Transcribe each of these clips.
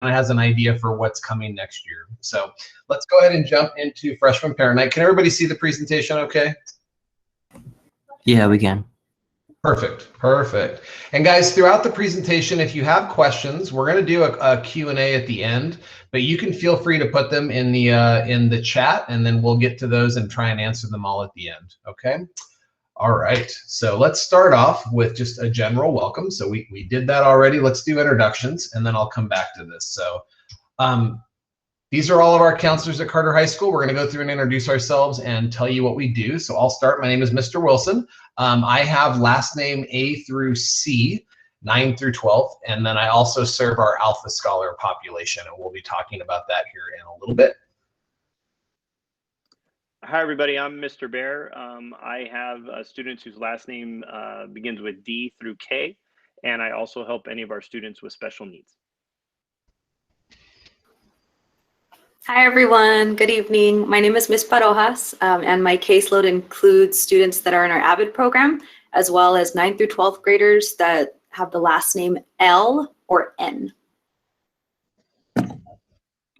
has an idea for what's coming next year. So let's go ahead and jump into Freshman Parent Night. Can everybody see the presentation okay? Yeah, we can. Perfect, perfect. And guys, throughout the presentation, if you have questions, we're going to do a Q&A at the end, but you can feel free to put them in the chat, and then we'll get to those and try and answer them all at the end, okay? All right, so let's start off with just a general welcome. So we did that already. Let's do introductions, and then I'll come back to this. So these are all of our counselors at Carter High School. We're going to go through and introduce ourselves and tell you what we do. So I'll start. My name is Mr. Wilson. I have last name A through C, 9 through 12, and then I also serve our Alpha Scholar population, and we'll be talking about that here in a little bit. Hi, everybody. I'm Mr. Bear. I have students whose last name begins with D through K, and I also help any of our students with special needs. Hi, everyone. Good evening. My name is Ms. Parojas, and my caseload includes students that are in our AVID program, as well as 9th through 12th graders that have the last name L or N.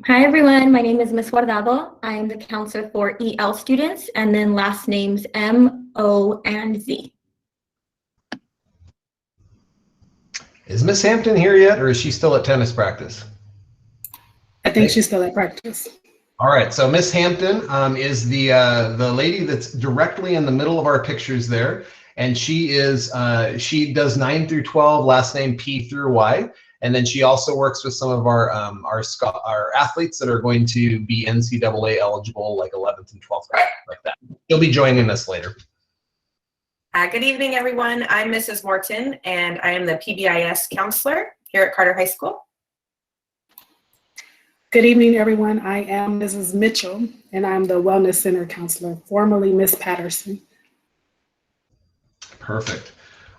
Hi, everyone. My name is Ms. Guardado. I am the counselor for EL students, and then last names M, O, and Z. Is Miss Hampton here yet, or is she still at tennis practice? I think she's still at practice. All right, so Miss Hampton is the lady that's directly in the middle of our pictures there, and she does 9 through 12, last name P through Y, and then she also works with some of our athletes that are going to be NCAA eligible, like 11th and 12th grade, like that. She'll be joining us later. Good evening, everyone. I'm Mrs. Morton, and I am the PBIS counselor here at Carter High School. Good evening, everyone. I am Mrs. Mitchell, and I'm the Wellness Center counselor, formerly Miss Patterson. Perfect.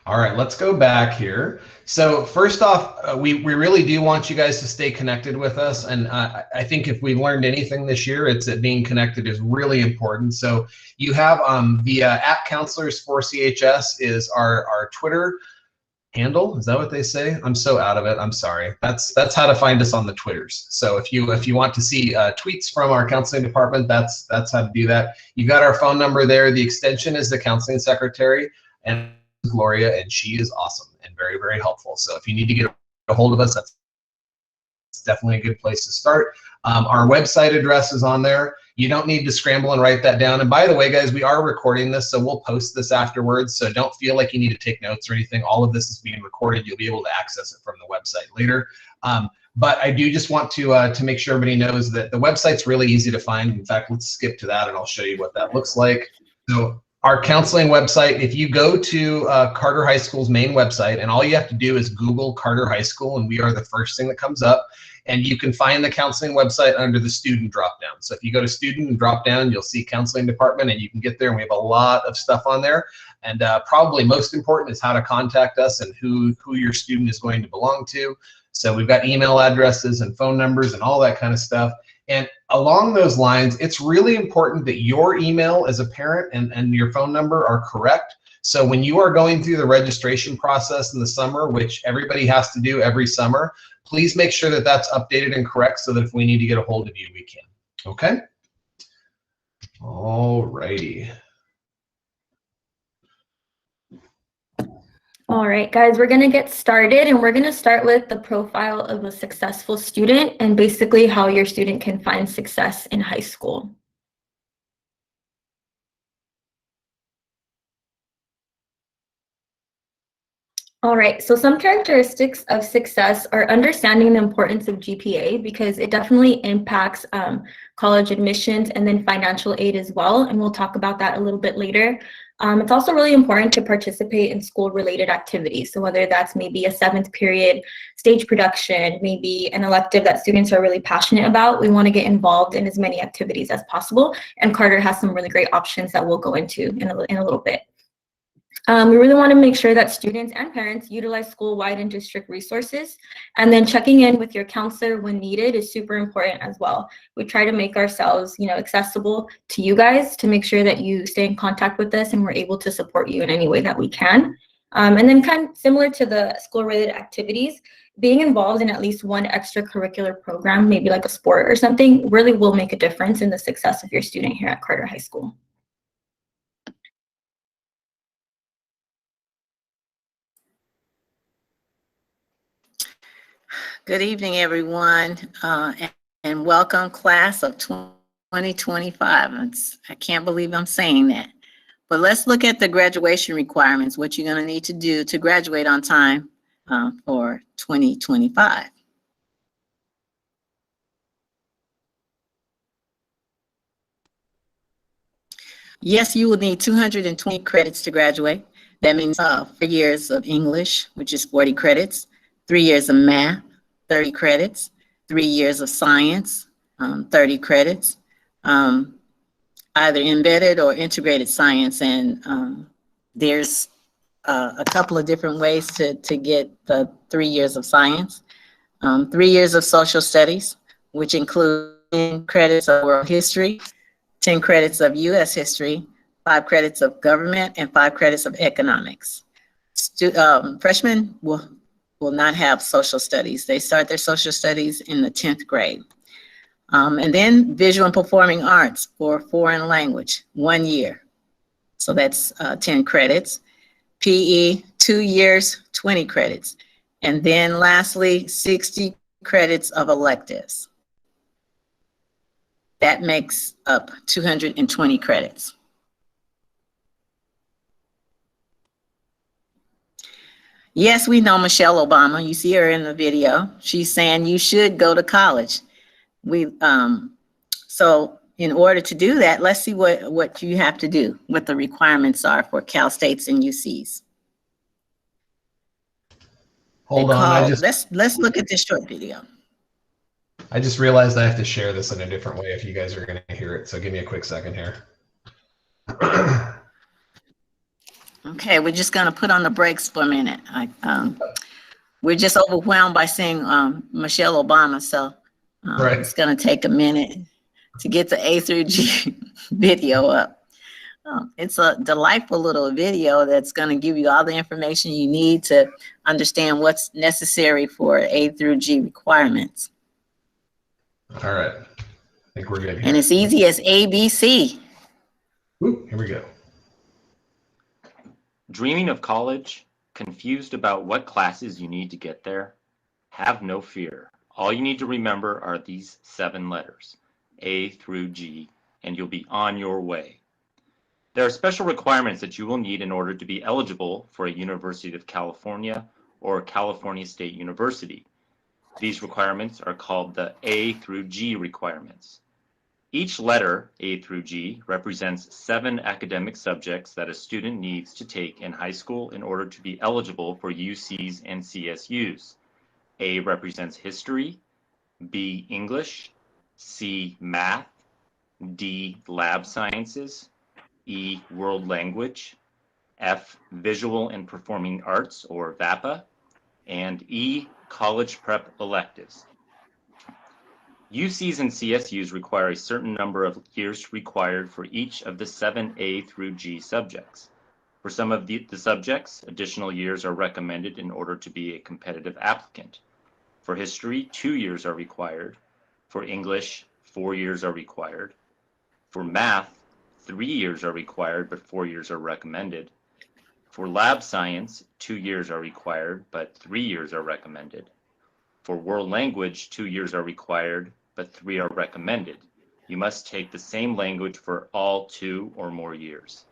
All right, let's go back here. So first off, we really do want you guys to stay connected with us. And I think if we learned anything this year, it's that being connected is really important. So you have the @counselors4CHS is our Twitter handle. Is that what they say? I'm so out of it. I'm sorry. That's how to find us on the Twitters. So if you want to see tweets from our counseling department, that's how to do that. You've got our phone number there. The extension is the counseling secretary, and Gloria, and she is awesome and very, very helpful. So if you need to get a hold of us, that's definitely a good place to start. Our website address is on there. You don't need to scramble and write that down. And by the way, guys, we are recording this, so we'll post this afterwards. So don't feel like you need to take notes or anything. All of this is being recorded. You'll be able to access it from the website later. But I do just want to make sure everybody knows that the website's really easy to find. In fact, let's skip to that and I'll show you what that looks like. So our counseling website, if you go to Carter High School's main website, and all you have to do is Google Carter High School, and we are the first thing that comes up. And you can find the counseling website under the student dropdown. So if you go to student and drop down, you'll see counseling department, and you can get there, and we have a lot of stuff on there. And probably most important is how to contact us and who your student is going to belong to. So we've got email addresses and phone numbers and all that kind of stuff. And along those lines, it's really important that your email as a parent and your phone number are correct. So when you are going through the registration process in the summer, which everybody has to do every summer, please make sure that that's updated and correct so that if we need to get a hold of you, we can. Okay? All righty. All right, guys, we're going to get started, and we're going to start with the profile of a successful student and basically how your student can find success in high school. All right, so some characteristics of success are understanding the importance of GPA, because it definitely impacts college admissions and then financial aid as well, and we'll talk about that a little bit later. It's also really important to participate in school-related activities, so whether that's maybe a 7th period stage production, maybe an elective that students are really passionate about, we want to get involved in as many activities as possible, and Carter has some really great options that we'll go into in a little bit. We really want to make sure that students and parents utilize school-wide and district resources, and then checking in with your counselor when needed is super important as well. We try to make ourselves, accessible to you guys to make sure that you stay in contact with us and we're able to support you in any way that we can. And then kind of similar to the school-related activities, being involved in at least one extracurricular program, maybe like a sport or something, really will make a difference in the success of your student here at Carter High School. Good evening, everyone, and welcome class of 2025. I can't believe I'm saying that. But let's look at the graduation requirements, what you're going to need to do to graduate on time for 2025. Yes, you will need 220 credits to graduate. That means 4 years of English, which is 40 credits, 3 years of math, 30 credits, 3 years of science, 30 credits, either embedded or integrated science. And there's a couple of different ways to get the 3 years of science. 3 years of social studies, which include 10 credits of world history, 10 credits of U.S. history, 5 credits of government, and 5 credits of economics. Freshmen will not have social studies. They start their social studies in the 10th grade. And then visual and performing arts or foreign language, 1 year. So that's 10 credits. PE, 2 years, 20 credits. And then lastly, 60 credits of electives. That makes up 220 credits. Yes, we know Michelle Obama. You see her in the video. She's saying you should go to college. So in order to do that, let's see what you have to do, what the requirements are for Cal States and UCs. Hold on, let's look at this short video. I just realized I have to share this in a different way if you guys are going to hear it. So give me a quick second here. Okay, we're just going to put on the brakes for a minute. We're just overwhelmed by seeing Michelle Obama, so Right. It's going to take a minute to get the A through G video up. It's a delightful little video that's going to give you all the information you need to understand what's necessary for A through G requirements. All right, I think we're good here. And it's easy as ABC. Ooh, here we go. Dreaming of college? Confused about what classes you need to get there? Have no fear. All you need to remember are these 7 letters, A through G, and you'll be on your way. There are special requirements that you will need in order to be eligible for a University of California or California State University. These requirements are called the A through G requirements. Each letter, A through G, represents 7 academic subjects that a student needs to take in high school in order to be eligible for UCs and CSUs. A represents history, B, English, C, math, D, lab sciences, E, world language, F, visual and performing arts or VAPA, and E, college prep electives. UCs and CSUs require a certain number of years required for each of the 7 A through G subjects. For some of the subjects, additional years are recommended in order to be a competitive applicant. For history, 2 years are required. For English, 4 years are required. For math, 3 years are required, but 4 years are recommended. For lab science, 2 years are required, but 3 years are recommended. For world language, 2 years are required, but 3 are recommended. You must take the same language for all 2 or more years.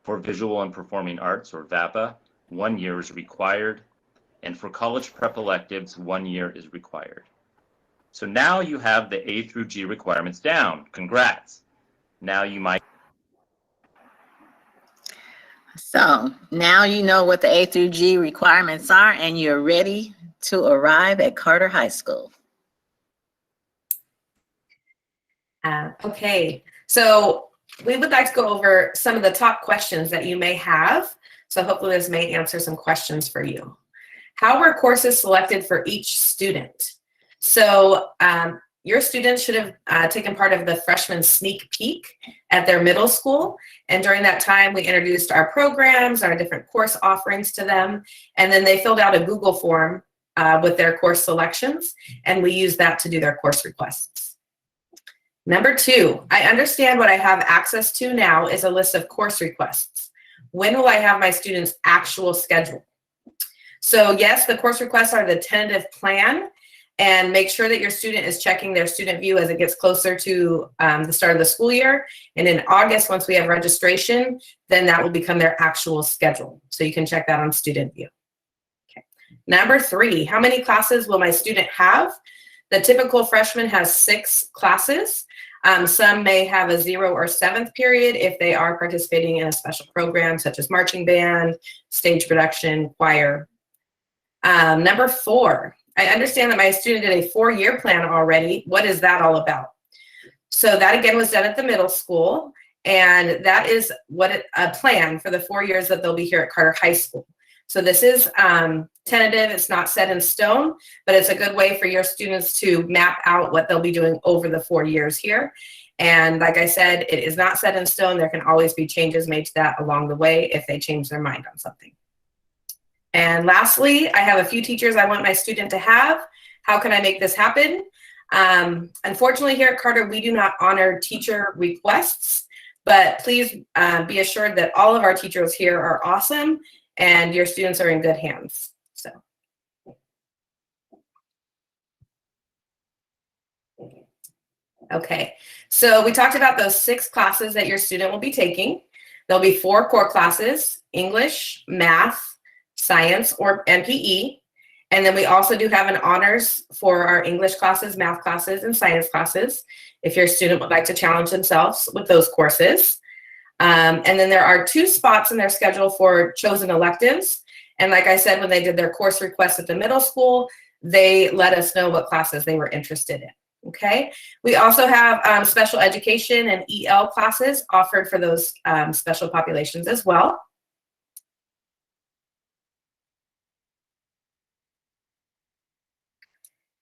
For visual and performing arts, or VAPA, 1 year is required, and for college prep electives, 1 year is required. So now you have the A through G requirements down. Congrats. Now you might. So now you know what the A through G requirements are, and you're ready to arrive at Carter High School. Okay, so we would like to go over some of the top questions that you may have. So hopefully this may answer some questions for you. How were courses selected for each student? So your students should have taken part of the freshman sneak peek at their middle school. And during that time, we introduced our programs, our different course offerings to them. And then they filled out a Google form with their course selections, and we use that to do their course requests. Number 2, I understand what I have access to now is a list of course requests. When will I have my students' actual schedule? So yes, the course requests are the tentative plan, and make sure that your student is checking their student view as it gets closer to the start of the school year. And in August, once we have registration, then that will become their actual schedule. So you can check that on student view. Okay. Number 3, how many classes will my student have? The typical freshman has 6 classes. Some may have a 0 or 7th period if they are participating in a special program such as marching band, stage production, choir. Number 4, I understand that my student did a 4-year plan already. What is that all about? So that again was done at the middle school, and that is a plan for the 4 years that they'll be here at Carter High School. So this is tentative, it's not set in stone, but it's a good way for your students to map out what they'll be doing over the 4 years here. And like I said, it is not set in stone. There can always be changes made to that along the way if they change their mind on something. And lastly, I have a few teachers I want my student to have. How can I make this happen? Unfortunately, here at Carter, we do not honor teacher requests, but please be assured that all of our teachers here are awesome and your students are in good hands. So. Okay, so we talked about those 6 classes that your student will be taking. There'll be 4 core classes: English, math, science, or PE. And then we also do have an honors for our English classes, math classes, and science classes, if your student would like to challenge themselves with those courses. And then there are 2 spots in their schedule for chosen electives. And like I said, when they did their course requests at the middle school, they let us know what classes they were interested in. Okay. We also have special education and EL classes offered for those special populations as well.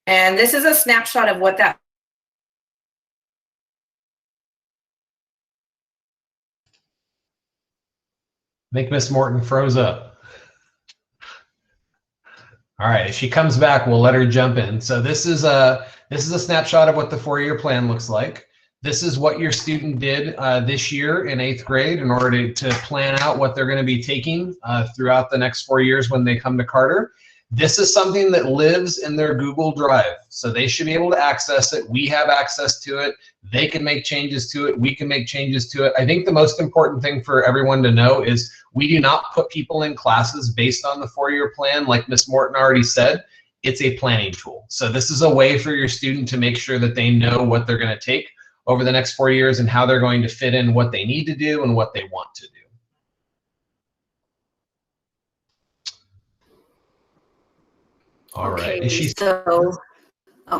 And this is a snapshot of what that. I think Miss Morton froze up. All right, if she comes back, we'll let her jump in. So this is a snapshot of what the 4-year plan looks like. This is what your student did this year in 8th grade in order to plan out what they're going to be taking throughout the next 4 years when they come to Carter. This is something that lives in their Google Drive, so they should be able to access it. We have access to it. They can make changes to it. We can make changes to it. I think the most important thing for everyone to know is we do not put people in classes based on the 4-year plan. Like Ms. Morton already said, it's a planning tool. So this is a way for your student to make sure that they know what they're going to take over the next 4 years and how they're going to fit in what they need to do and what they want to do. All right. Okay, so, I'll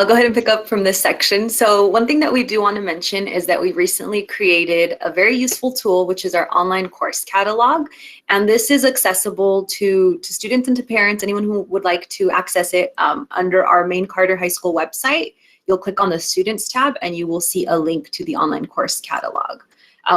go ahead and pick up from this section. So one thing that we do want to mention is that we recently created a very useful tool, which is our online course catalog. And this is accessible to students and to parents, anyone who would like to access it under our main Carter High School website. You'll click on the Students tab and you will see a link to the online course catalog.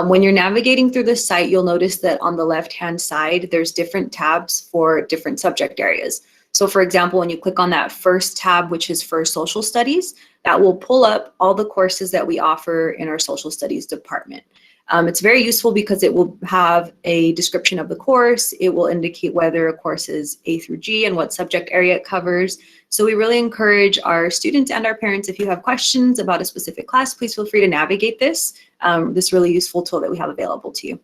When you're navigating through the site, you'll notice that on the left-hand side, there's different tabs for different subject areas. So for example, when you click on that first tab, which is for social studies, that will pull up all the courses that we offer in our social studies department. It's very useful because it will have a description of the course. It will indicate whether a course is A through G and what subject area it covers. So we really encourage our students and our parents, if you have questions about a specific class, please feel free to navigate this really useful tool that we have available to you.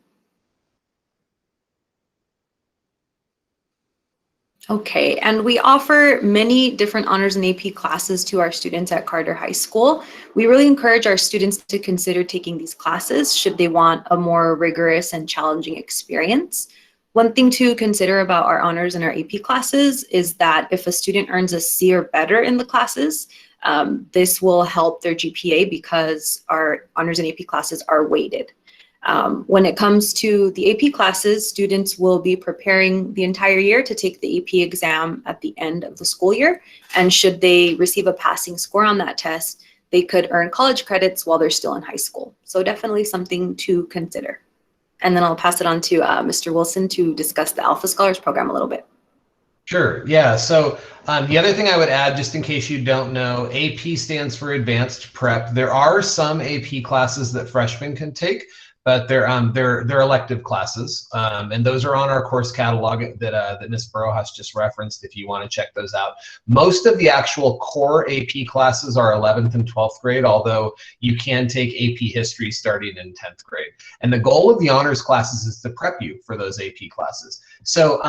Okay, and we offer many different honors and AP classes to our students at Carter High School. We really encourage our students to consider taking these classes should they want a more rigorous and challenging experience. One thing to consider about our honors and our AP classes is that if a student earns a C or better in the classes, this will help their GPA because our honors and AP classes are weighted. When it comes to the AP classes, students will be preparing the entire year to take the AP exam at the end of the school year. And should they receive a passing score on that test, they could earn college credits while they're still in high school. So definitely something to consider. And then I'll pass it on to Mr. Wilson to discuss the Alpha Scholars program a little bit. Sure. Yeah. So the other thing I would add, just in case you don't know, AP stands for Advanced Prep. There are some AP classes that freshmen can take, but they're elective classes, and those are on our course catalog that Ms. Barojas just referenced. If you want to check those out, most of the actual core AP classes are 11th and 12th grade, although you can take AP History starting in 10th grade. And the goal of the honors classes is to prep you for those AP classes. So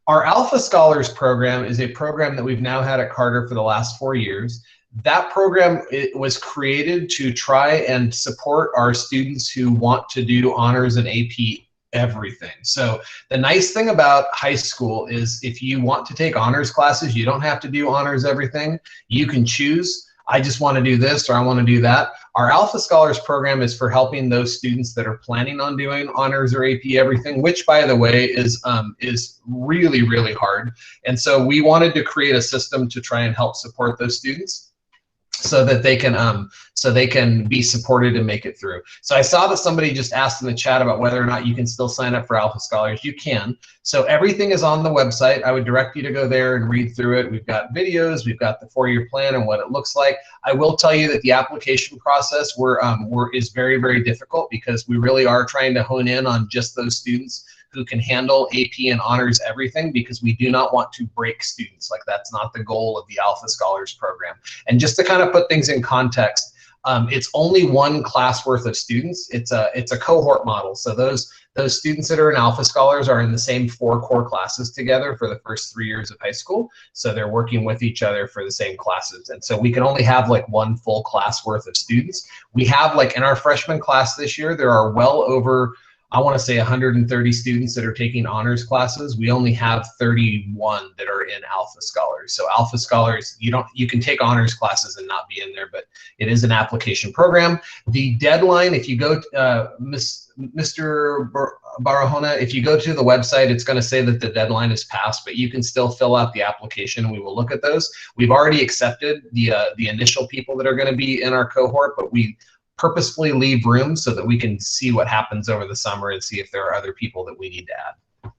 our Alpha Scholars program is a program that we've now had at Carter for the last 4 years. That program, it was created to try and support our students who want to do honors and AP everything. So the nice thing about high school is if you want to take honors classes, you don't have to do honors everything. You can choose, I just want to do this or I want to do that. Our Alpha Scholars program is for helping those students that are planning on doing honors or AP everything, which, by the way, is really, really hard. And so we wanted to create a system to try and help support those students so that they can be supported and make it through. So I saw that somebody just asked in the chat about whether or not you can still sign up for Alpha Scholars. You can. So everything is on the website. I would direct you to go there and read through it. We've got videos, we've got the 4-year plan and what it looks like. I will tell you that the application process is very, very difficult because we really are trying to hone in on just those students who can handle AP and honors everything, because we do not want to break students. Like, that's not the goal of the Alpha Scholars program. And just to kind of put things in context, it's only one class worth of students. It's a cohort model. So those students that are in Alpha Scholars are in the same 4 core classes together for the first 3 years of high school. So they're working with each other for the same classes. And so we can only have like one full class worth of students. We have, like, in our freshman class this year, there are well over, I want to say, 130 students that are taking honors classes. We only have 31 that are in Alpha Scholars. So Alpha Scholars, you can take honors classes and not be in there, but it is an application program. The deadline, if you go, Mr. Barahona, if you go to the website, it's going to say that the deadline is passed, but you can still fill out the application and we will look at those. We've already accepted the initial people that are going to be in our cohort, but we purposefully leave room so that we can see what happens over the summer and see if there are other people that we need to add.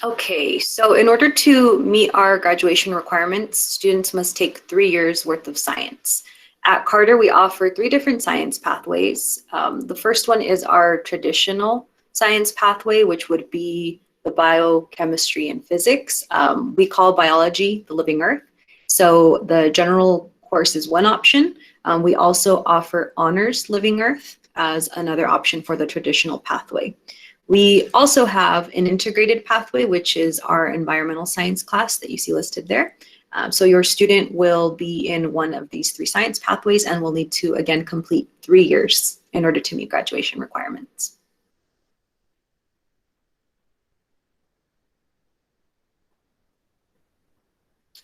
Okay, so in order to meet our graduation requirements, students must take 3 years worth of science. At Carter, we offer 3 different science pathways. The first one is our traditional science pathway, which would be the biochemistry and physics. We call biology the living earth. So the general course is one option. We also offer honors living earth as another option for the traditional pathway. We also have an integrated pathway, which is our environmental science class that you see listed there. So your student will be in one of these 3 science pathways and will need to, again, complete 3 years in order to meet graduation requirements.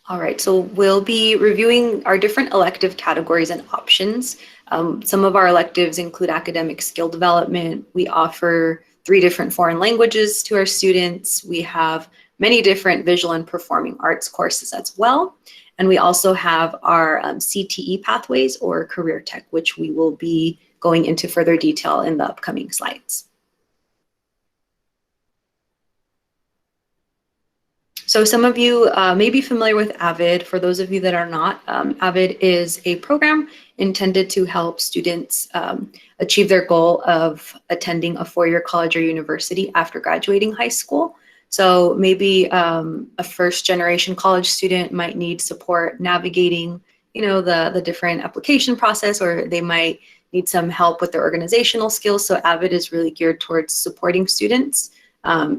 All right, so we'll be reviewing our different elective categories and options. Some of our electives include academic skill development. We offer 3 different foreign languages to our students. We have many different visual and performing arts courses as well. And we also have our CTE pathways, or career tech, which we will be going into further detail in the upcoming slides. So some of you may be familiar with AVID. For those of you that are not, AVID is a program intended to help students achieve their goal of attending a 4-year college or university after graduating high school. So maybe a first-generation college student might need support navigating, the different application process, or they might need some help with their organizational skills. So AVID is really geared towards supporting students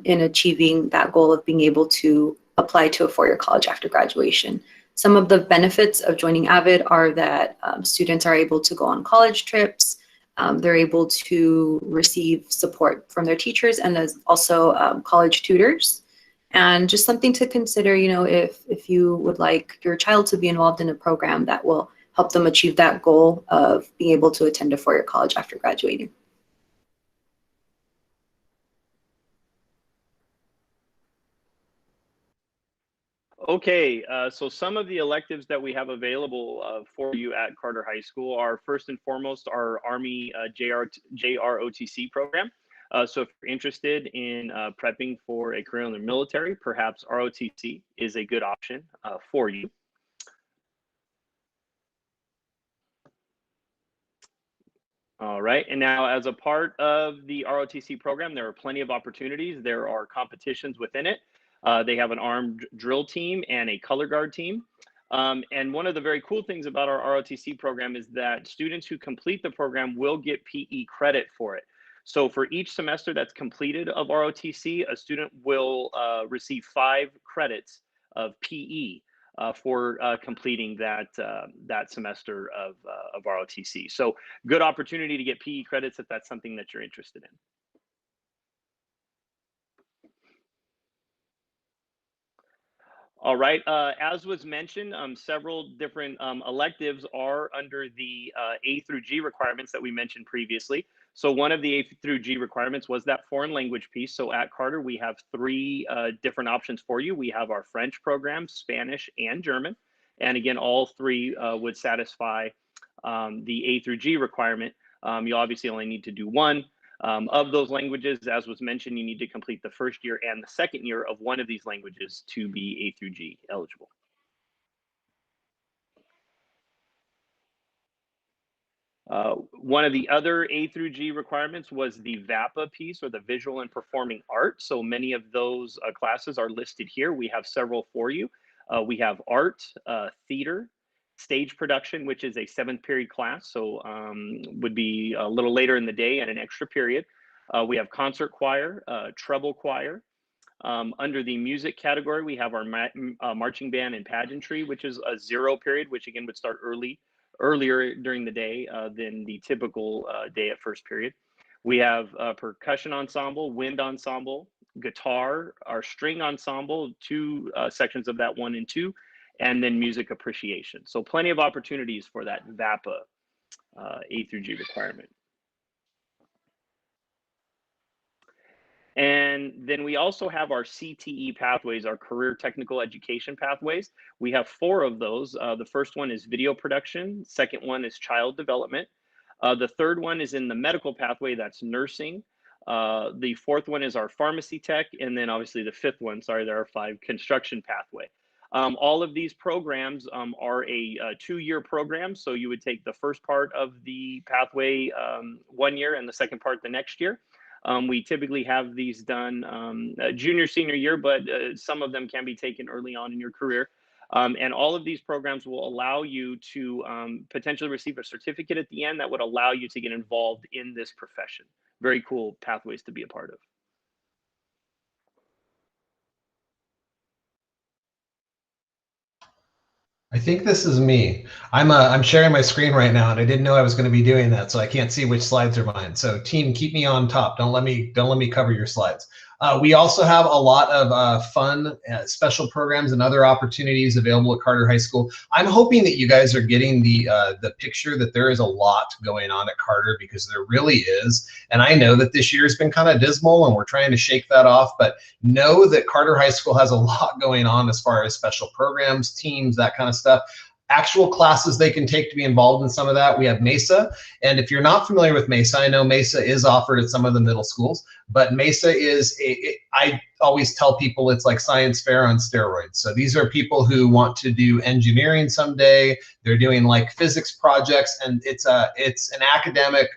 in achieving that goal of being able to apply to a 4-year college after graduation. Some of the benefits of joining AVID are that students are able to go on college trips, they're able to receive support from their teachers, and there's also college tutors. And just something to consider, if you would like your child to be involved in a program that will help them achieve that goal of being able to attend a 4-year college after graduating. Okay, so some of the electives that we have available for you at Carter High School are first and foremost our Army JROTC program. So if you're interested in prepping for a career in the military, perhaps ROTC is a good option for you. All right, and now as a part of the ROTC program, there are plenty of opportunities. There are competitions within it. They have an armed drill team and a color guard team. And one of the very cool things about our ROTC program is that students who complete the program will get PE credit for it. So for each semester that's completed of ROTC, a student will receive 5 credits of PE for completing that semester of ROTC. So good opportunity to get PE credits if that's something that you're interested in. All right, as was mentioned, several different electives are under the A through G requirements that we mentioned previously. So one of the A through G requirements was that foreign language piece. So at Carter, we have 3 different options for you. We have our French program, Spanish, and German. And again, all 3 would satisfy the A through G requirement. You obviously only need to do 1. Of those languages, as was mentioned, you need to complete the first year and the second year of one of these languages to be A through G eligible. One of the other A through G requirements was the VAPA piece, or the Visual and Performing Arts. So many of those classes are listed here. We have several for you. We have art, theater, stage production, which is a 7th period class, so would be a little later in the day and an extra period. We have concert choir, treble choir. Under the music category, we have our marching band and pageantry, which is a 0 period, which again would start earlier during the day than the typical day at first period. We have percussion ensemble, wind ensemble, guitar, our string ensemble, 2 sections of that, 1 and 2, and then music appreciation. So plenty of opportunities for that VAPA A through G requirement. And then we also have our CTE pathways, our career technical education pathways. We have 4 of those. The first one is video production. Second one is child development. The third one is in the medical pathway, that's nursing. The 4th one is our pharmacy tech. And then obviously the 5th one, sorry, there are 5, construction pathway. All of these programs are a 2-year program. So you would take the first part of the pathway 1 year and the second part the next year. We typically have these done junior, senior year, but some of them can be taken early on in your career. And all of these programs will allow you to potentially receive a certificate at the end that would allow you to get involved in this profession. Very cool pathways to be a part of. I think this is me. I'm sharing my screen right now, and I didn't know I was going to be doing that, so I can't see which slides are mine. So team, keep me on top. Don't let me cover your slides. We also have a lot of fun special programs and other opportunities available at Carter High School. I'm hoping that you guys are getting the picture that there is a lot going on at Carter, because there really is. And I know that this year has been kind of dismal, and we're trying to shake that off. But know that Carter High School has a lot going on as far as special programs, teams, that kind of stuff. Actual classes they can take to be involved in some of that. We have MESA, and if you're not familiar with MESA, I know MESA is offered at some of the middle schools, but MESA is, I always tell people it's like science fair on steroids. So these are people who want to do engineering someday, they're doing like physics projects, and it's an academic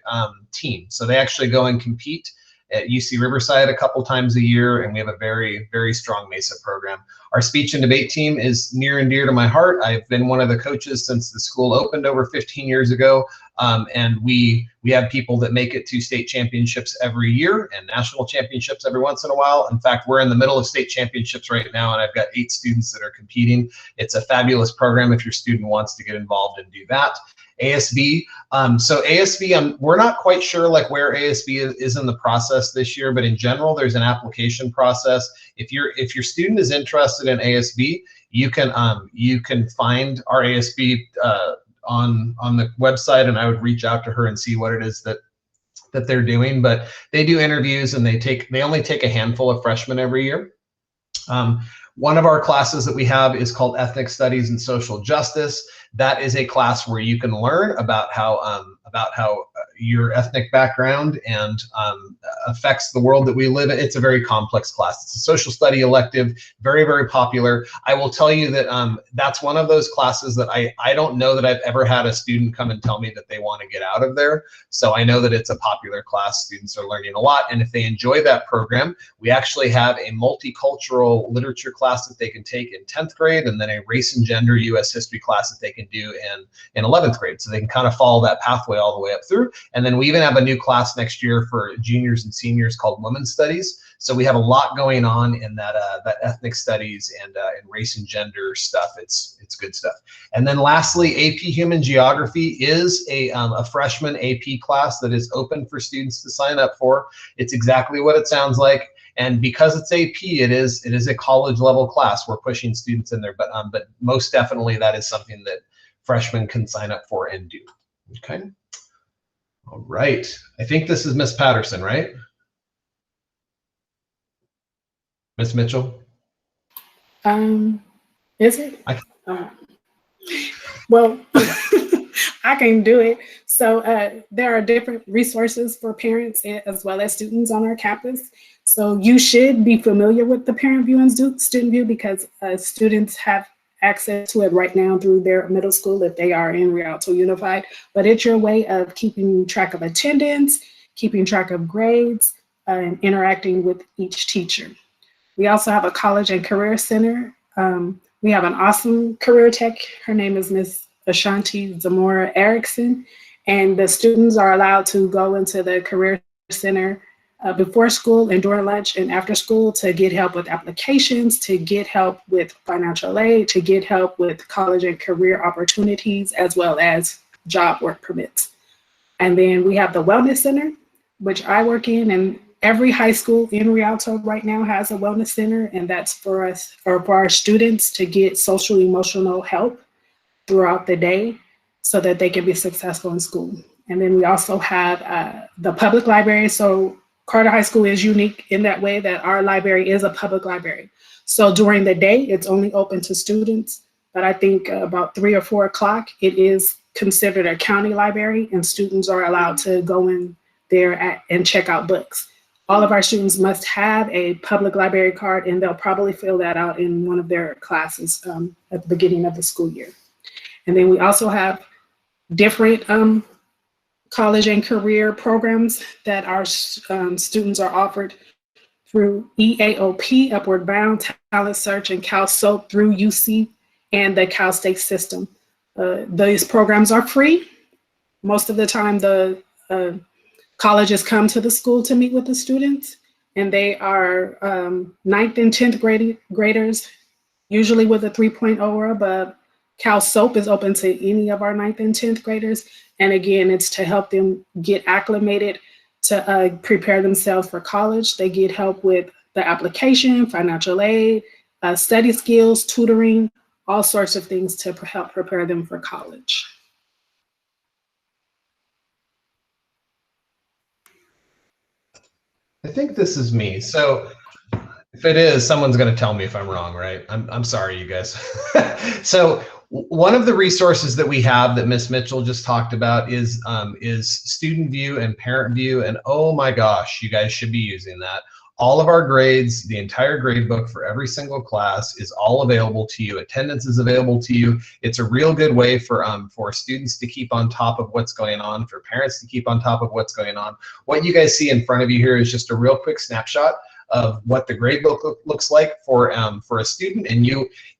team. So they actually go and compete at UC Riverside a couple times a year, and we have a very, very strong MESA program. Our speech and debate team is near and dear to my heart. I've been one of the coaches since the school opened over 15 years ago, and we have people that make it to state championships every year and national championships every once in a while. In fact, we're in the middle of state championships right now, and I've got 8 students that are competing. It's a fabulous program if your student wants to get involved and do that. ASB, so ASB, we're not quite sure like where ASB is in the process this year, but in general, there's an application process. If your student is interested in ASB, you can find our ASB on the website, and I would reach out to her and see what it is that they're doing. But they do interviews, and they only take a handful of freshmen every year. One of our classes that we have is called Ethnic Studies and Social Justice. That is a class where you can learn about how your ethnic background and affects the world that we live in. It's a very complex class. It's a social study elective, very, very popular. I will tell you that that's one of those classes that I don't know that I've ever had a student come and tell me that they want to get out of there. So I know that it's a popular class. Students are learning a lot, and if they enjoy that program, we actually have a multicultural literature class that they can take in 10th grade, and then a race and gender US history class that they can do in 11th grade. So they can kind of follow that pathway all the way up through. And then we even have a new class next year for juniors and seniors called Women's Studies. So we have a lot going on in that ethnic studies and race and gender stuff. It's good stuff. And then lastly, AP Human Geography is a freshman AP class that is open for students to sign up for. It's exactly what it sounds like. And because it's AP, it is a college level class. We're pushing students in there, but most definitely that is something that freshmen can sign up for and do. Okay. All right. I think this is Miss Patterson, right? Miss Mitchell? Is it? Well, I can do it. So there are different resources for parents as well as students on our campus. So you should be familiar with the parent view and student view because students have access to it right now through their middle school if they are in Rialto Unified. But it's your way of keeping track of attendance, keeping track of grades, and interacting with each teacher. We also have a college and career center. We have an awesome career tech. Her name is Miss Ashanti Zamora Erickson. And the students are allowed to go into the career center before school and during lunch and after school to get help with applications, to get help with financial aid, to get help with college and career opportunities, as well as job work permits. And then we have the Wellness Center, which I work in, and every high school in Rialto right now has a wellness center, and that's for us, or for our students to get social emotional help throughout the day so that they can be successful in school. And then we also have the public library. So Carter High School is unique in that way that our library is a public library. So during the day, it's only open to students, but I think about 3 or 4 o'clock, it is considered a county library, and students are allowed to go in there and check out books. All of our students must have a public library card, and they'll probably fill that out in one of their classes at the beginning of the school year. And then we also have different college and career programs that our students are offered through EAOP, Upward Bound, Talent Search, and CalSOAP through UC and the Cal State system. These programs are free. Most of the time, the colleges come to the school to meet with the students, and they are 9th and 10th graders, usually with a 3.0 or above. CalSOAP is open to any of our 9th and 10th graders. And again, it's to help them get acclimated to prepare themselves for college. They get help with the application, financial aid, study skills, tutoring, all sorts of things to help prepare them for college. I think this is me. So if it is, someone's going to tell me if I'm wrong, right? I'm sorry, you guys. So one of the resources that we have that Miss Mitchell just talked about is Student View and Parent View. And oh my gosh, you guys should be using that. All of our grades, the entire grade book for every single class is all available to you. Attendance is available to you. It's a real good way for students to keep on top of what's going on, for parents to keep on top of what's going on. What you guys see in front of you here is just a real quick snapshot of what the grade book looks like for a student. And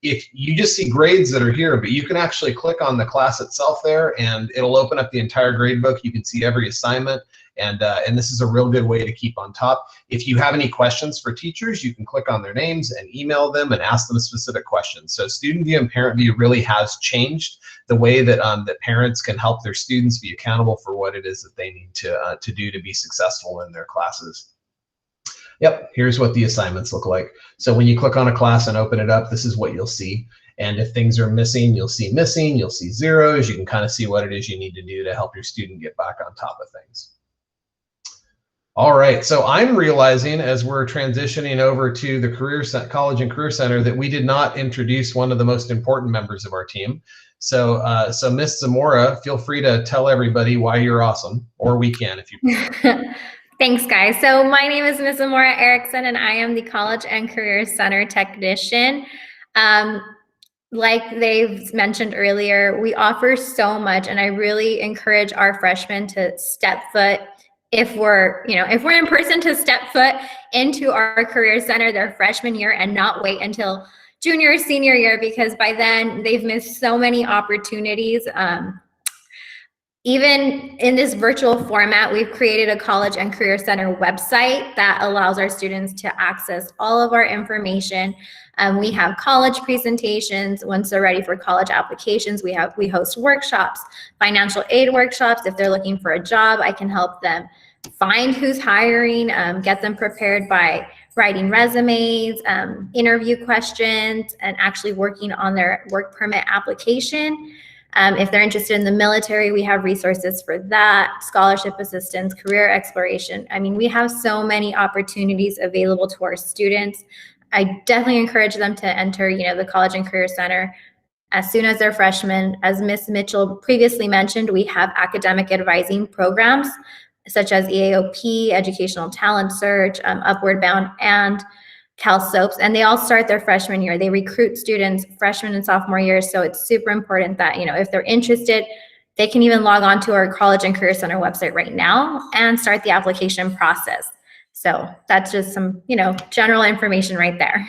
if you just see grades that are here, but you can actually click on the class itself there, and it'll open up the entire grade book. You can see every assignment. And this is a real good way to keep on top. If you have any questions for teachers, you can click on their names and email them and ask them specific questions. So Student View and Parent View really has changed the way that that parents can help their students be accountable for what it is that they need to do to be successful in their classes. Yep, here's what the assignments look like. So when you click on a class and open it up, this is what you'll see. And if things are missing, you'll see missing, you'll see zeros. You can kind of see what it is you need to do to help your student get back on top of things. All right, so I'm realizing as we're transitioning over to the College and Career Center that we did not introduce one of the most important members of our team. So, so Ms. Zamora, feel free to tell everybody why you're awesome, or we can if you prefer. Thanks, guys. So my name is Ms. Amora Erickson, and I am the College and Career Center technician. Like they've mentioned earlier, we offer so much, and I really encourage our freshmen to step foot, if we're in person, to step foot into our Career Center their freshman year and not wait until junior or senior year, because by then they've missed so many opportunities. Even in this virtual format, we've created a College and Career Center website that allows our students to access all of our information. We have college presentations. Once they're ready for college applications, we host workshops, financial aid workshops. If they're looking for a job, I can help them find who's hiring, get them prepared by writing resumes, interview questions, and actually working on their work permit application. If they're interested in the military, we have resources for that, scholarship assistance, career exploration. I mean, we have so many opportunities available to our students. I definitely encourage them to enter, the College and Career Center as soon as they're freshmen. As Ms. Mitchell previously mentioned, we have academic advising programs such as EAOP, Educational Talent Search, Upward Bound, and CalSOAPs, and they all start their freshman year. They recruit students freshman and sophomore years, so it's super important that, if they're interested, they can even log on to our College and Career Center website right now and start the application process. So that's just some, general information right there.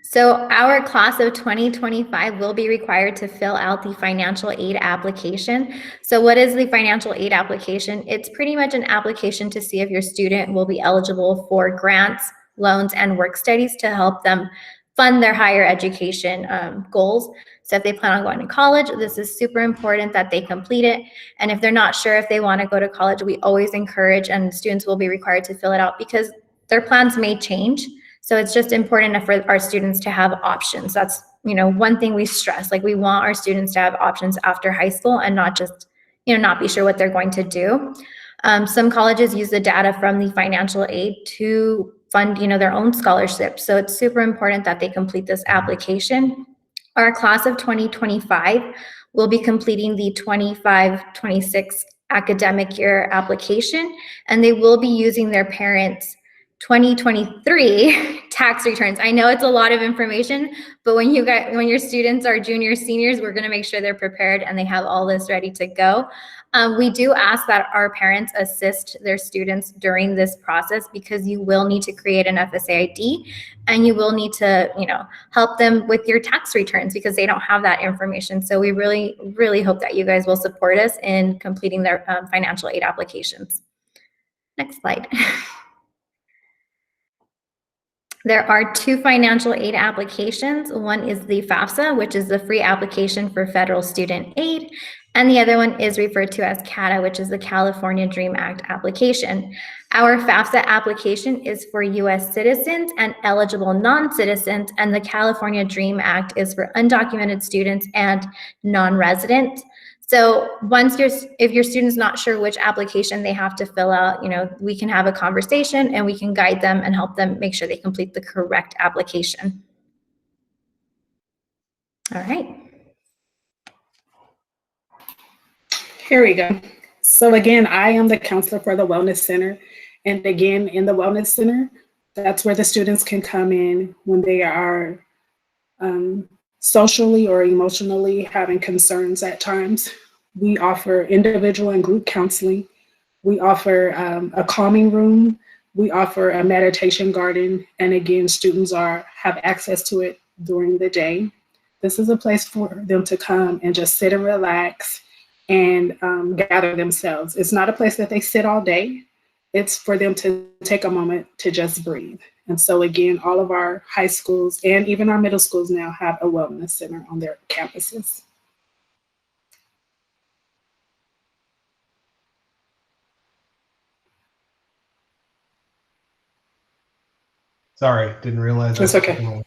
So our class of 2025 will be required to fill out the financial aid application. So what is the financial aid application? It's pretty much an application to see if your student will be eligible for grants, loans, and work studies to help them fund their higher education goals. So if they plan on going to college, this is super important that they complete it. And if they're not sure if they want to go to college, we always encourage, and students will be required to fill it out because their plans may change. So it's just important for our students to have options. That's, one thing we stress, like we want our students to have options after high school and not just, not be sure what they're going to do. Some colleges use the data from the financial aid to fund, their own scholarships. So it's super important that they complete this application. Our class of 2025 will be completing the 25-26 academic year application, and they will be using their parents' 2023 tax returns. I know it's a lot of information, but when your students are juniors, seniors, we're going to make sure they're prepared and they have all this ready to go. We do ask that our parents assist their students during this process because you will need to create an FSA ID and you will need to, help them with your tax returns because they don't have that information. So we really, really hope that you guys will support us in completing their financial aid applications. Next slide. There are two financial aid applications. One is the FAFSA, which is the free application for federal student aid, and the other one is referred to as CATA, which is the California Dream Act application. Our FAFSA application is for US citizens and eligible non-citizens, and the California Dream Act is for undocumented students and non-resident. So if your student's not sure which application they have to fill out, we can have a conversation and we can guide them and help them make sure they complete the correct application. All right. Here we go. So again, I am the counselor for the Wellness Center. And again, in the Wellness Center, that's where the students can come in when they are socially or emotionally having concerns at times. We offer individual and group counseling. We offer a calming room. We offer a meditation garden. And again, students have access to it during the day. This is a place for them to come and just sit and relax and gather themselves. It's not a place that they sit all day. It's for them to take a moment to just breathe. And so again, all of our high schools and even our middle schools now have a wellness center on their campuses. Sorry, didn't realize. It's okay.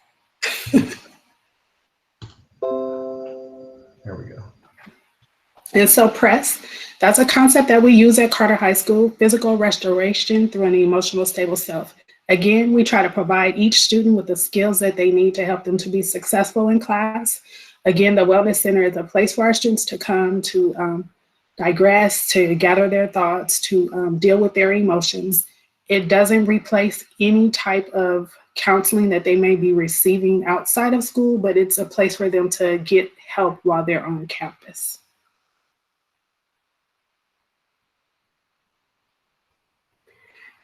There we go. And so PRESS, That's a concept that we use at Carter High School, physical restoration through an emotional stable self. Again, we try to provide each student with the skills that they need to help them to be successful in class. Again, the Wellness Center is a place for our students to come to digress, to gather their thoughts, to deal with their emotions. It doesn't replace any type of counseling that they may be receiving outside of school, but it's a place for them to get help while they're on campus.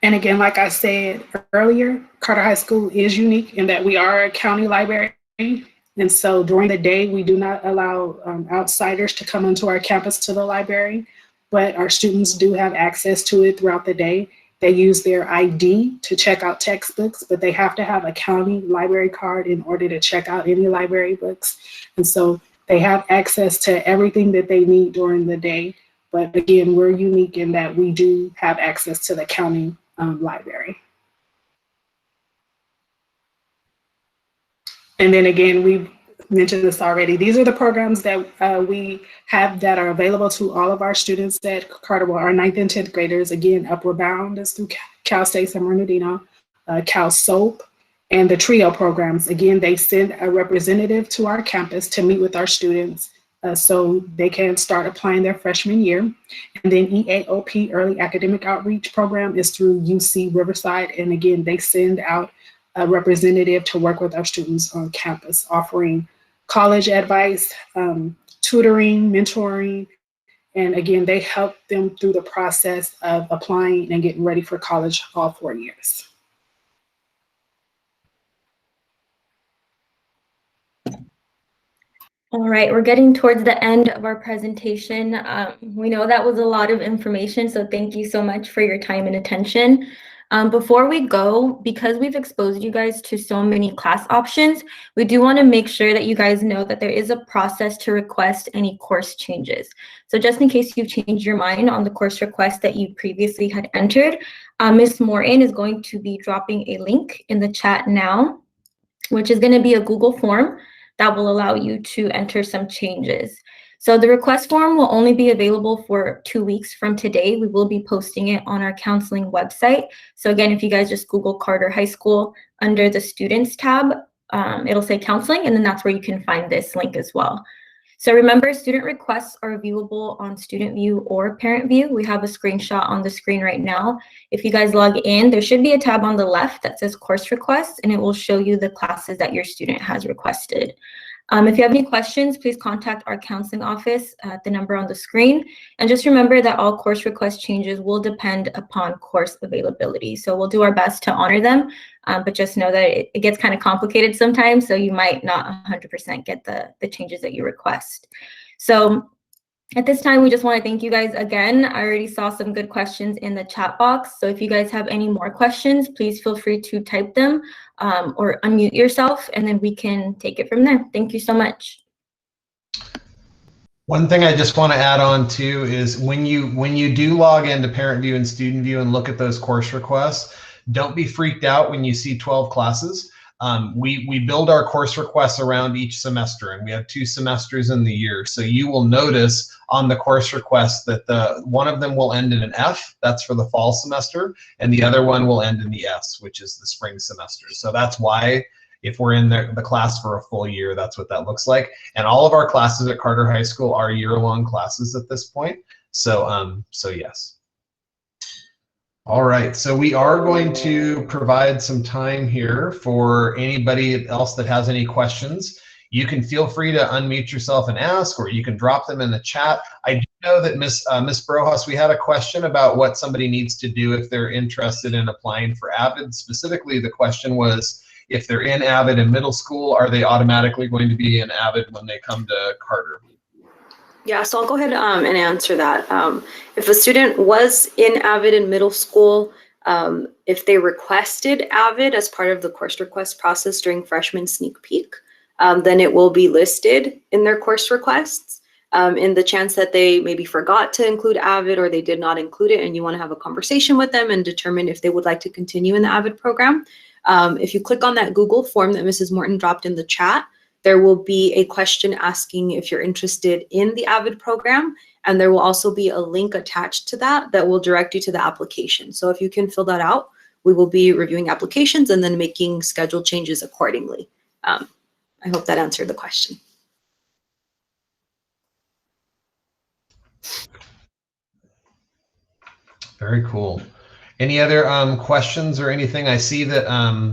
And again, like I said earlier, Carter High School is unique in that we are a county library. And so during the day, we do not allow outsiders to come into our campus to the library, but our students do have access to it throughout the day. They use their ID to check out textbooks, but they have to have a county library card in order to check out any library books. And so they have access to everything that they need during the day. But again, we're unique in that we do have access to the county library. And then again, we've mentioned this already. These are the programs that we have that are available to all of our students at Carter. Well, our 9th and 10th graders, again, Upward Bound is through Cal State San Bernardino, Cal SOAP, and the TRIO programs. Again, they send a representative to our campus to meet with our students so they can start applying their freshman year. And then EAOP, Early Academic Outreach Program, is through UC Riverside. And again, they send out a representative to work with our students on campus, offering college advice, tutoring, mentoring, and again, they help them through the process of applying and getting ready for college all 4 years. All right, we're getting towards the end of our presentation. We know that was a lot of information, so thank you so much for your time and attention. Before we go, because we've exposed you guys to so many class options, we do want to make sure that you guys know that there is a process to request any course changes. So just in case you've changed your mind on the course request that you previously had entered, Ms. Morton is going to be dropping a link in the chat now, which is going to be a Google form that will allow you to enter some changes. So the request form will only be available for 2 weeks from today. We will be posting it on our counseling website. So again, if you guys just Google Carter High School under the Students tab, it'll say counseling, and then that's where you can find this link as well. So remember, student requests are viewable on Student View or Parent View. We have a screenshot on the screen right now. If you guys log in, there should be a tab on the left that says course requests, and it will show you the classes that your student has requested. If you have any questions, please contact our counseling office at the number on the screen. And just remember that all course request changes will depend upon course availability. So we'll do our best to honor them, but just know that it gets kind of complicated sometimes, so you might not 100% get the changes that you request. So at this time, we just want to thank you guys again. I already saw some good questions in the chat box. So if you guys have any more questions, please feel free to type them or unmute yourself, and then we can take it from there. Thank you so much. One thing I just want to add on too is when you do log into Parent View and Student View and look at those course requests, don't be freaked out when you see 12 classes. We build our course requests around each semester, and we have 2 semesters in the year. So you will notice on the course request that one of them will end in an F, that's for the fall semester, and the other one will end in the S, which is the spring semester. So that's why if we're in the class for a full year, that's what that looks like. And all of our classes at Carter High School are year-long classes at this point. So, so yes. All right, so we are going to provide some time here for anybody else that has any questions. You can feel free to unmute yourself and ask, or you can drop them in the chat. I do know that Miss Brojas, we had a question about what somebody needs to do if they're interested in applying for AVID. Specifically, the question was, if they're in AVID in middle school, are they automatically going to be in AVID when they come to Carter? Yeah, so I'll go ahead and answer that. If a student was in AVID in middle school, if they requested AVID as part of the course request process during freshman sneak peek, then it will be listed in their course requests. In the chance that they maybe forgot to include AVID or they did not include it and you want to have a conversation with them and determine if they would like to continue in the AVID program, if you click on that Google form that Mrs. Morton dropped in the chat, there will be a question asking if you're interested in the AVID program, And there will also be a link attached to that that will direct you to the application. So if you can fill that out, we will be reviewing applications and then making schedule changes accordingly. I hope that answered the question. Very cool. Any other questions or anything? I see that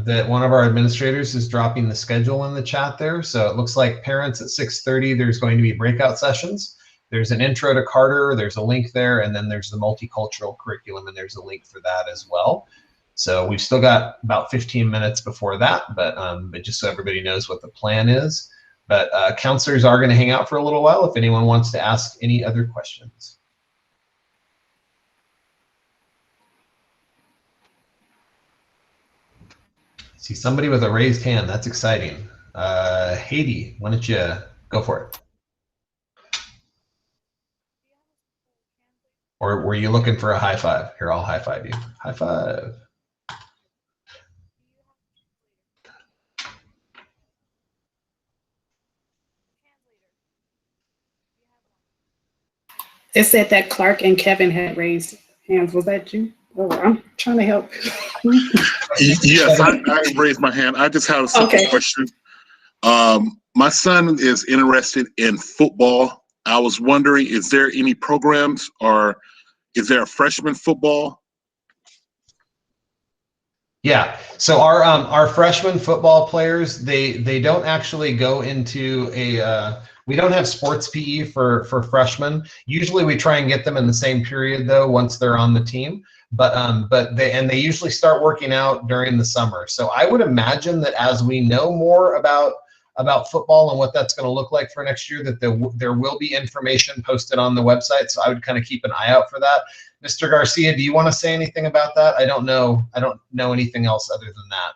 that one of our administrators is dropping the schedule in the chat there. So it looks like parents at 6:30, there's going to be breakout sessions. There's an intro to Carter, there's a link there, and then there's the multicultural curriculum, and there's a link for that as well. So we've still got about 15 minutes before that, but just so everybody knows what the plan is. But counselors are going to hang out for a little while if anyone wants to ask any other questions. See somebody with a raised hand. That's exciting. Haiti, why don't you go for it? Or were you looking for a high five? Here, I'll high five you. High five. It said that Clark and Kevin had raised hands. Was that you? Oh, I'm trying to help. Yes, I raised my hand. I just have a simple question. My son is interested in football. I was wondering, is there any programs or is there a freshman football? Yeah, so our freshman football players, they don't actually go into a we don't have sports PE for freshmen. Usually we try and get them in the same period though once they're on the team. But they usually start working out during the summer. So I would imagine that as we know more about football and what that's going to look like for next year, that there will be information posted on the website. So I would kind of keep an eye out for that. Mr. Garcia, do you want to say anything about that? I don't know anything else other than that.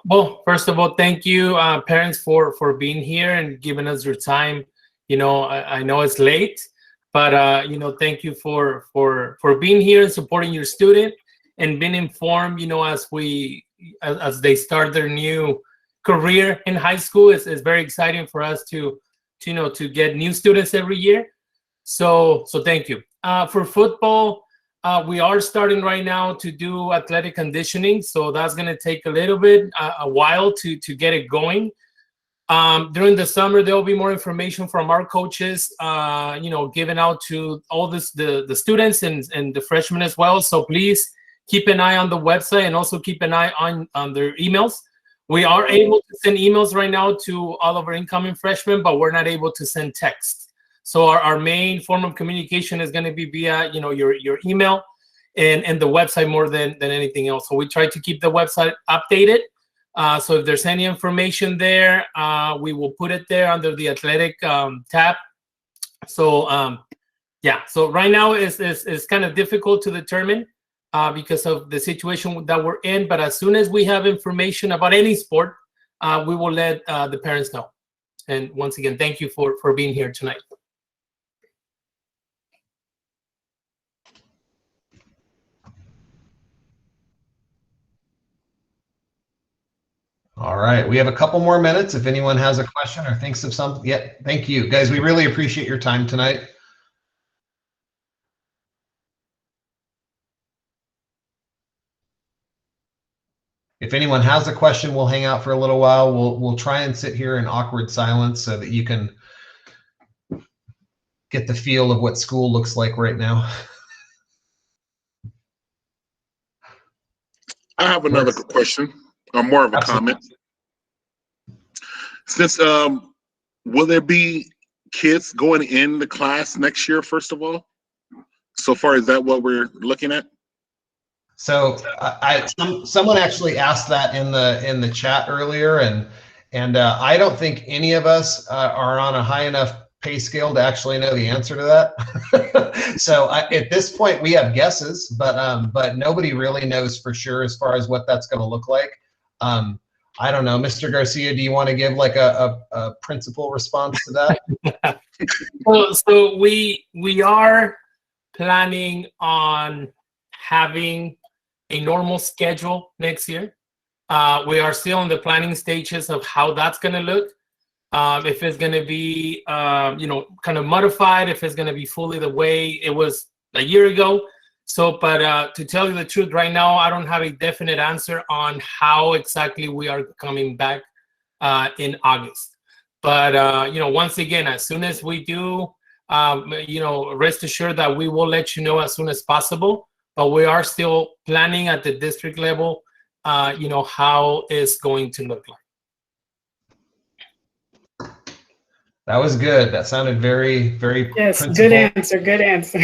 Well, first of all, thank you, parents, for being here and giving us your time. You know, I know it's late, but you know, thank you for being here and supporting your student and being informed. You know, as they start their new career in high school, it's very exciting for us to get new students every year. So thank you. For football, we are starting right now to do athletic conditioning, so that's going to take a little bit, a while to get it going. During the summer, there will be more information from our coaches, you know, given out to all the students and the freshmen as well. So please keep an eye on the website and also keep an eye on their emails. We are able to send emails right now to all of our incoming freshmen, but we're not able to send text. So our main form of communication is going to be via, you know, your email and the website more than anything else. So we try to keep the website updated. So if there's any information there, we will put it there under the athletic tab. So yeah, so right now it's kind of difficult to determine because of the situation that we're in. But as soon as we have information about any sport, we will let the parents know. And once again, thank you for being here tonight. All right, we have a couple more minutes. If anyone has a question or thinks of something, yeah, thank you. Guys, we really appreciate your time tonight. If anyone has a question, we'll hang out for a little while. We'll try and sit here in awkward silence so that you can get the feel of what school looks like right now. I have another question, or more of a comment. Since will there be kids going in the class next year, first of all? So far, is that what we're looking at? So someone actually asked that in the chat earlier, and I don't think any of us are on a high enough pay scale to actually know the answer to that. So at this point, we have guesses, but nobody really knows for sure as far as what that's going to look like. I don't know, Mr. Garcia, do you want to give like a principal response to that? So we are planning on having a normal schedule next year. We are still in the planning stages of how that's going to look. if it's going to be, kind of modified, if it's going to be fully the way it was a year ago. So, but to tell you the truth, right now, I don't have a definite answer on how exactly we are coming back in August. But, once again, as soon as we do, rest assured that we will let you know as soon as possible. But we are still planning at the district level, how it's going to look like. That was good. That sounded very, very Yes, principled. good answer, good answer.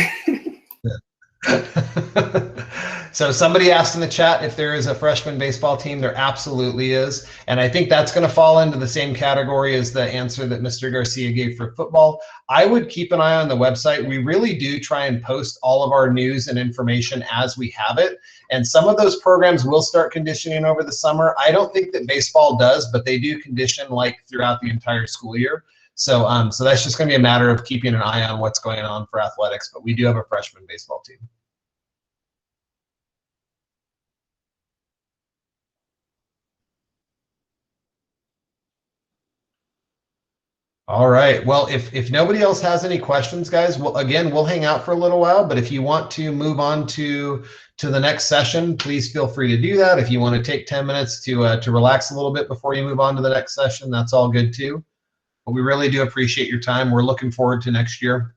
So somebody asked in the chat if there is a freshman baseball team. There absolutely is. And I think that's going to fall into the same category as the answer that Mr. Garcia gave for football. I would keep an eye on the website. We really do try and post all of our news and information as we have it. And some of those programs will start conditioning over the summer. I don't think that baseball does, but they do condition like throughout the entire school year. So, so that's just going to be a matter of keeping an eye on what's going on for athletics. But we do have a freshman baseball team. All right. Well, if nobody else has any questions, guys, we'll hang out for a little while. But if you want to move on to the next session, please feel free to do that. If you want to take 10 minutes to relax a little bit before you move on to the next session, that's all good too. But we really do appreciate your time. We're looking forward to next year.